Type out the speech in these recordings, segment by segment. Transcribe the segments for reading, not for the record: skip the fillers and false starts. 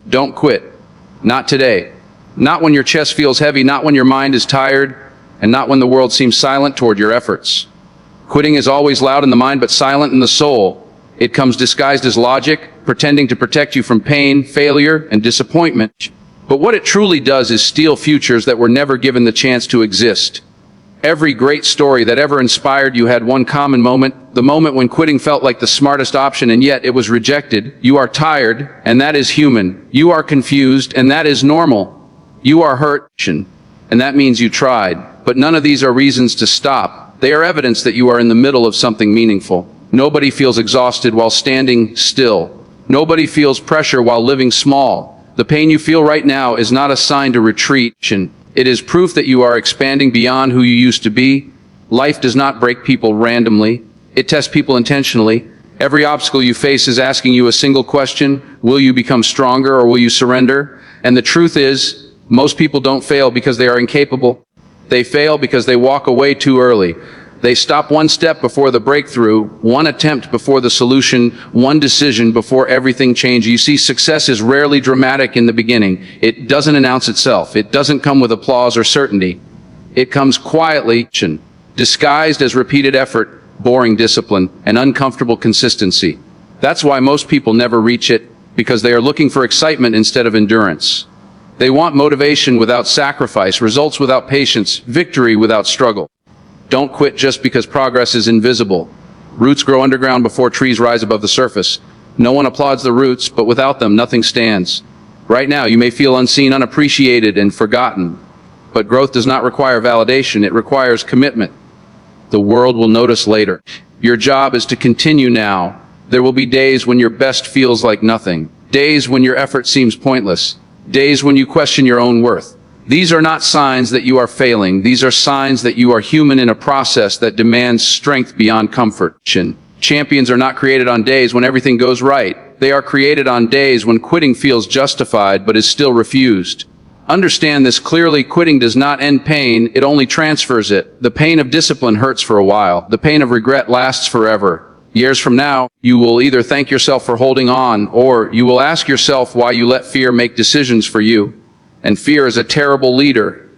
Don't quit. Not today. Not when your chest feels heavy, not when your mind is tired, and not when the world seems silent toward your efforts. Quitting is always loud in the mind but silent in the soul. It comes disguised as logic, pretending to protect you from pain, failure, and disappointment. But what it truly does is steal futures that were never given the chance to exist. Every great story that ever inspired you had one common moment, the moment when quitting felt like the smartest option and yet it was rejected. You are tired, and that is human. You are confused, and that is normal. You are hurt, and that means you tried. But none of these are reasons to stop. They are evidence that you are in the middle of something meaningful. Nobody feels exhausted while standing still. Nobody feels pressure while living small. The pain you feel right now is not a sign to retreat. It is proof that you are expanding beyond who you used to be. Life does not break people randomly. It tests people intentionally. Every obstacle you face is asking you a single question: will you become stronger or will you surrender? And the truth is, most people don't fail because they are incapable. They fail because they walk away too early. They stop one step before the breakthrough, one attempt before the solution, one decision before everything changes. You see, success is rarely dramatic in the beginning. It doesn't announce itself. It doesn't come with applause or certainty. It comes quietly, disguised as repeated effort, boring discipline, and uncomfortable consistency. That's why most people never reach it, because they are looking for excitement instead of endurance. They want motivation without sacrifice, results without patience, victory without struggle. Don't quit just because progress is invisible. Roots grow underground before trees rise above the surface. No one applauds the roots, but without them, nothing stands. Right now, you may feel unseen, unappreciated, and forgotten. But growth does not require validation, it requires commitment. The world will notice later. Your job is to continue now. There will be days when your best feels like nothing. Days when your effort seems pointless. Days when you question your own worth. These are not signs that you are failing. These are signs that you are human in a process that demands strength beyond comfort. Champions are not created on days when everything goes right. They are created on days when quitting feels justified but is still refused. Understand this clearly: quitting does not end pain, it only transfers it. The pain of discipline hurts for a while. The pain of regret lasts forever. Years from now, you will either thank yourself for holding on, or you will ask yourself why you let fear make decisions for you. And fear is a terrible leader.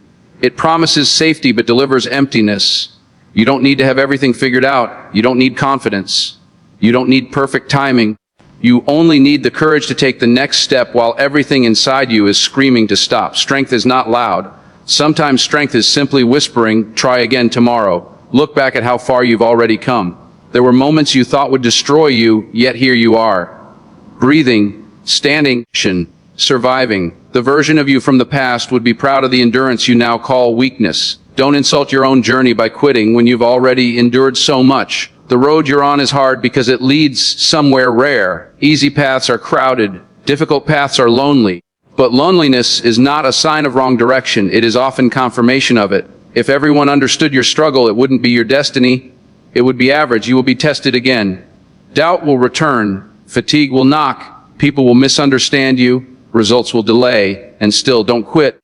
It promises safety but delivers emptiness. You don't need to have everything figured out. You don't need confidence. You don't need perfect timing. You only need the courage to take the next step while everything inside you is screaming to stop. Strength is not loud. Sometimes strength is simply whispering, try again tomorrow. Look back at how far you've already come. There were moments you thought would destroy you, yet here you are. Breathing, standing, surviving. The version of you from the past would be proud of the endurance you now call weakness. Don't insult your own journey by quitting when you've already endured so much. The road you're on is hard because it leads somewhere rare. Easy paths are crowded. Difficult paths are lonely. But loneliness is not a sign of wrong direction. It is often confirmation of it. If everyone understood your struggle, it wouldn't be your destiny. It would be average. You will be tested again. Doubt will return. Fatigue will knock. People will misunderstand you. Results will delay. And still, don't quit.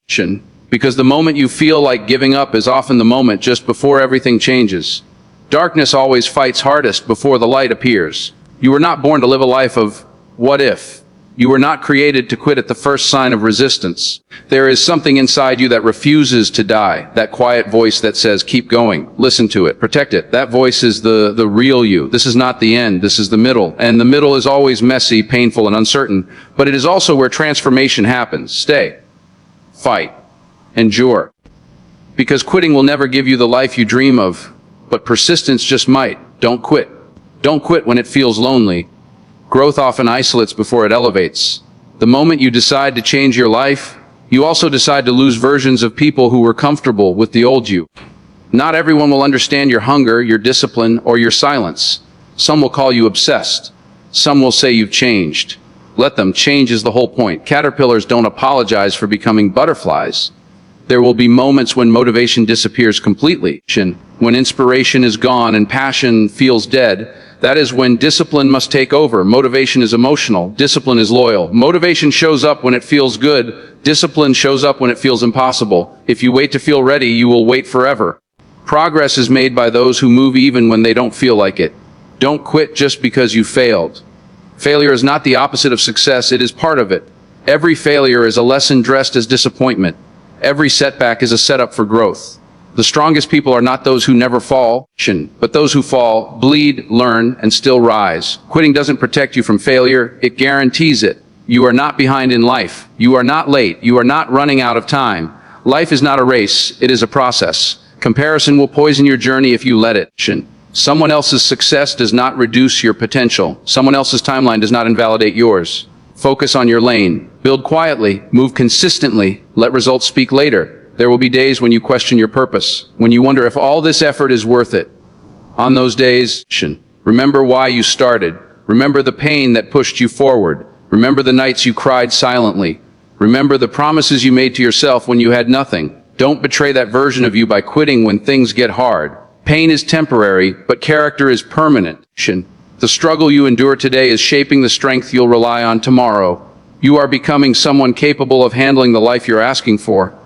Because the moment you feel like giving up is often the moment just before everything changes. Darkness always fights hardest before the light appears. You were not born to live a life of what if. You were not created to quit at the first sign of resistance. There is something inside you that refuses to die. That quiet voice that says, keep going. Listen to it. Protect it. That voice is the real you. This is not the end. This is the middle. And the middle is always messy, painful, and uncertain. But it is also where transformation happens. Stay. Fight. Endure. Because quitting will never give you the life you dream of. But persistence just might. Don't quit. Don't quit when it feels lonely. Growth often isolates before it elevates. The moment you decide to change your life, you also decide to lose versions of people who were comfortable with the old you. Not everyone will understand your hunger, your discipline, or your silence. Some will call you obsessed. Some will say you've changed. Let them. Change is the whole point. Caterpillars don't apologize for becoming butterflies. There will be moments when motivation disappears completely. When inspiration is gone and passion feels dead, that is when discipline must take over. Motivation is emotional. Discipline is loyal. Motivation shows up when it feels good. Discipline shows up when it feels impossible. If you wait to feel ready, you will wait forever. Progress is made by those who move even when they don't feel like it. Don't quit just because you failed. Failure is not the opposite of success. It is part of it. Every failure is a lesson dressed as disappointment. Every setback is a setup for growth. The strongest people are not those who never fall, but those who fall, bleed, learn, and still rise. Quitting doesn't protect you from failure, it guarantees it. You are not behind in life. You are not late. You are not running out of time. Life is not a race, it is a process. Comparison will poison your journey if you let it. Someone else's success does not reduce your potential. Someone else's timeline does not invalidate yours. Focus on your lane. Build quietly. Move consistently. Let results speak later. There will be days when you question your purpose, when you wonder if all this effort is worth it. On those days, remember why you started. Remember the pain that pushed you forward. Remember the nights you cried silently. Remember the promises you made to yourself when you had nothing. Don't betray that version of you by quitting when things get hard. Pain is temporary, but character is permanent. The struggle you endure today is shaping the strength you'll rely on tomorrow. You are becoming someone capable of handling the life you're asking for.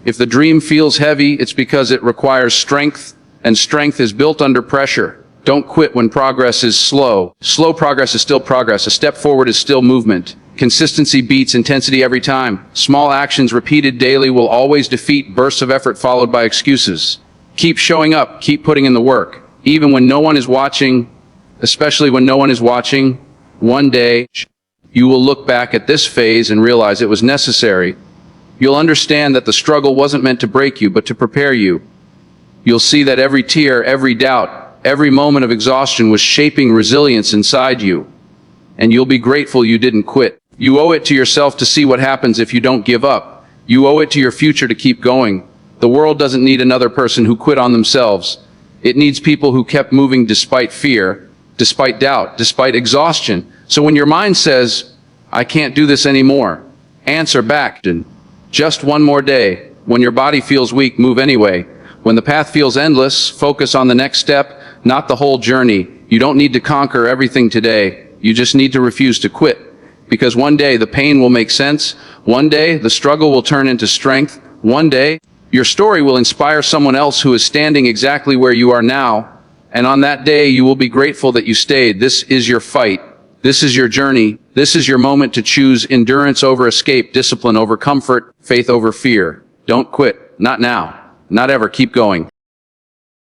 If the dream feels heavy, it's because it requires strength, and strength is built under pressure. Don't quit when progress is slow. Slow progress is still progress. A step forward is still movement. Consistency beats intensity every time. Small actions repeated daily will always defeat bursts of effort followed by excuses. Keep showing up, keep putting in the work. Even when no one is watching, especially when no one is watching, one day, you will look back at this phase and realize it was necessary. You'll understand that the struggle wasn't meant to break you, but to prepare you. You'll see that every tear, every doubt, every moment of exhaustion was shaping resilience inside you. And you'll be grateful you didn't quit. You owe it to yourself to see what happens if you don't give up. You owe it to your future to keep going. The world doesn't need another person who quit on themselves. It needs people who kept moving despite fear, despite doubt, despite exhaustion. So when your mind says, I can't do this anymore, answer back. Just one more day. When your body feels weak, move anyway. When the path feels endless, focus on the next step, not the whole journey. You don't need to conquer everything today. You just need to refuse to quit. Because one day the pain will make sense. One day the struggle will turn into strength. One day your story will inspire someone else who is standing exactly where you are now. And on that day you will be grateful that you stayed. This is your fight. This is your journey. This is your moment to choose endurance over escape, discipline over comfort, faith over fear. Don't quit. Not now. Not ever. Keep going.